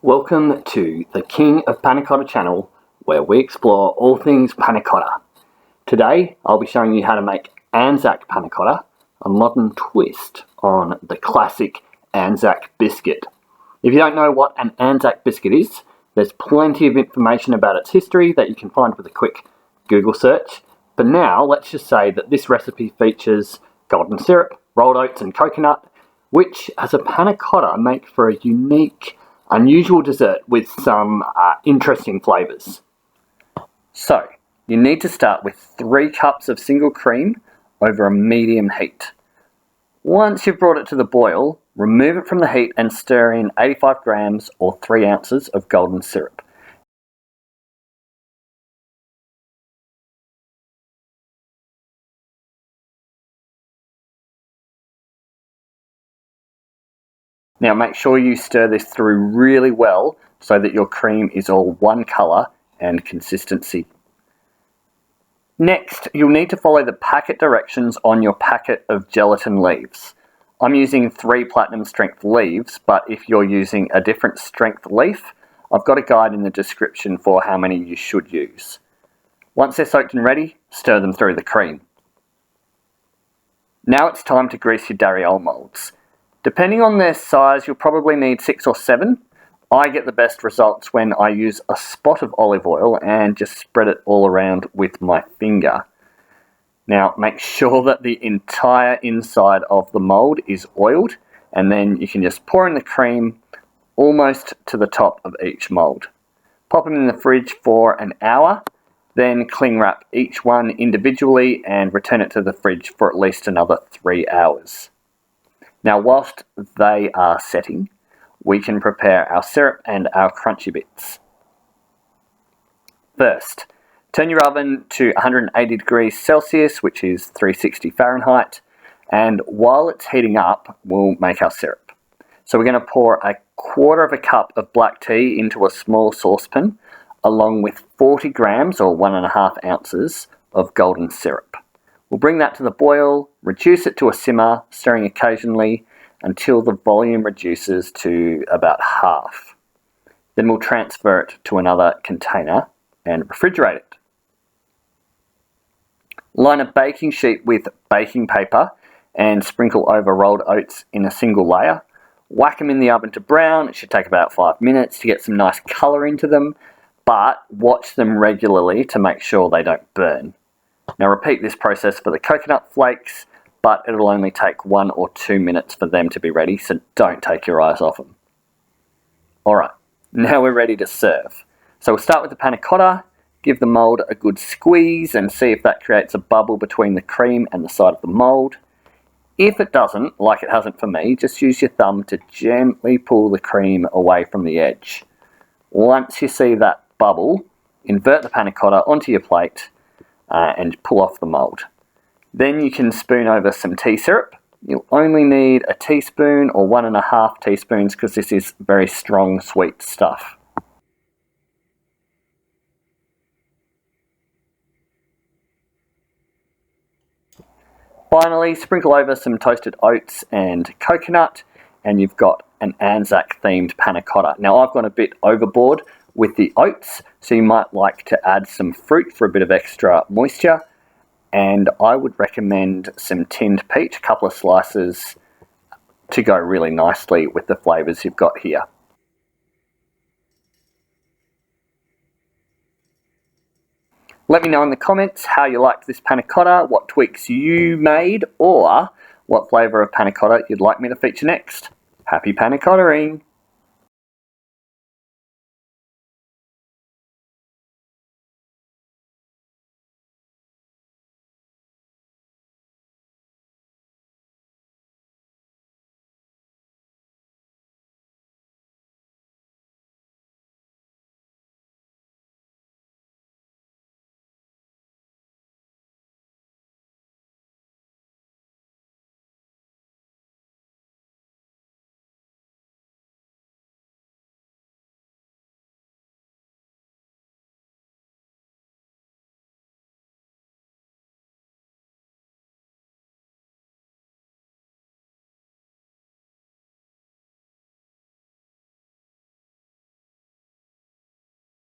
Welcome to the King of Panna Cotta channel, where we explore all things Panna Cotta. Today I'll be showing you how to make ANZAC Panna Cotta, a modern twist on the classic ANZAC biscuit. If you don't know what an ANZAC biscuit is, there's plenty of information about its history that you can find with a quick Google search. But now let's just say that this recipe features golden syrup, rolled oats and coconut, which as a panna cotta make for a unique, unusual dessert with some interesting flavours. So, you need to start with 3 cups of single cream over a medium heat. Once you've brought it to the boil, remove it from the heat and stir in 85 grams or 3 ounces of golden syrup. Now make sure you stir this through really well so that your cream is all one colour and consistency. Next, you'll need to follow the packet directions on your packet of gelatin leaves. I'm using 3 platinum strength leaves, but if you're using a different strength leaf, I've got a guide in the description for how many you should use. Once they're soaked and ready, stir them through the cream. Now it's time to grease your dariole moulds. Depending on their size, you'll probably need 6 or 7. I get the best results when I use a spot of olive oil and just spread it all around with my finger. Now make sure that the entire inside of the mould is oiled, and then you can just pour in the cream almost to the top of each mould. Pop them in the fridge for an hour, then cling wrap each one individually and return it to the fridge for at least another 3 hours. Now whilst they are setting, we can prepare our syrup and our crunchy bits. First, turn your oven to 180 degrees Celsius, which is 360 Fahrenheit, and while it's heating up, we'll make our syrup. So we're going to pour 1/4 cup of black tea into a small saucepan, along with 40 grams or 1.5 ounces of golden syrup. We'll bring that to the boil, reduce it to a simmer, stirring occasionally until the volume reduces to about half. Then we'll transfer it to another container and refrigerate it. Line a baking sheet with baking paper and sprinkle over rolled oats in a single layer. Whack them in the oven to brown. It should take about 5 minutes to get some nice colour into them, but watch them regularly to make sure they don't burn. Now repeat this process for the coconut flakes, but it'll only take 1 or 2 minutes for them to be ready, so don't take your eyes off them. Alright, now we're ready to serve. So we'll start with the panna cotta, give the mould a good squeeze and see if that creates a bubble between the cream and the side of the mould. If it doesn't, like it hasn't for me, just use your thumb to gently pull the cream away from the edge. Once you see that bubble, invert the panna cotta onto your plate and pull off the mould. Then you can spoon over some tea syrup. You'll only need a teaspoon or 1.5 teaspoons because this is very strong sweet stuff. Finally, sprinkle over some toasted oats and coconut and you've got an ANZAC themed panna cotta. Now I've gone a bit overboard with the oats, so you might like to add some fruit for a bit of extra moisture. And I would recommend some tinned peach, a couple of slices, to go really nicely with the flavours you've got here. Let me know in the comments how you liked this panna cotta, what tweaks you made, or what flavour of panna cotta you'd like me to feature next. Happy panna cottaing!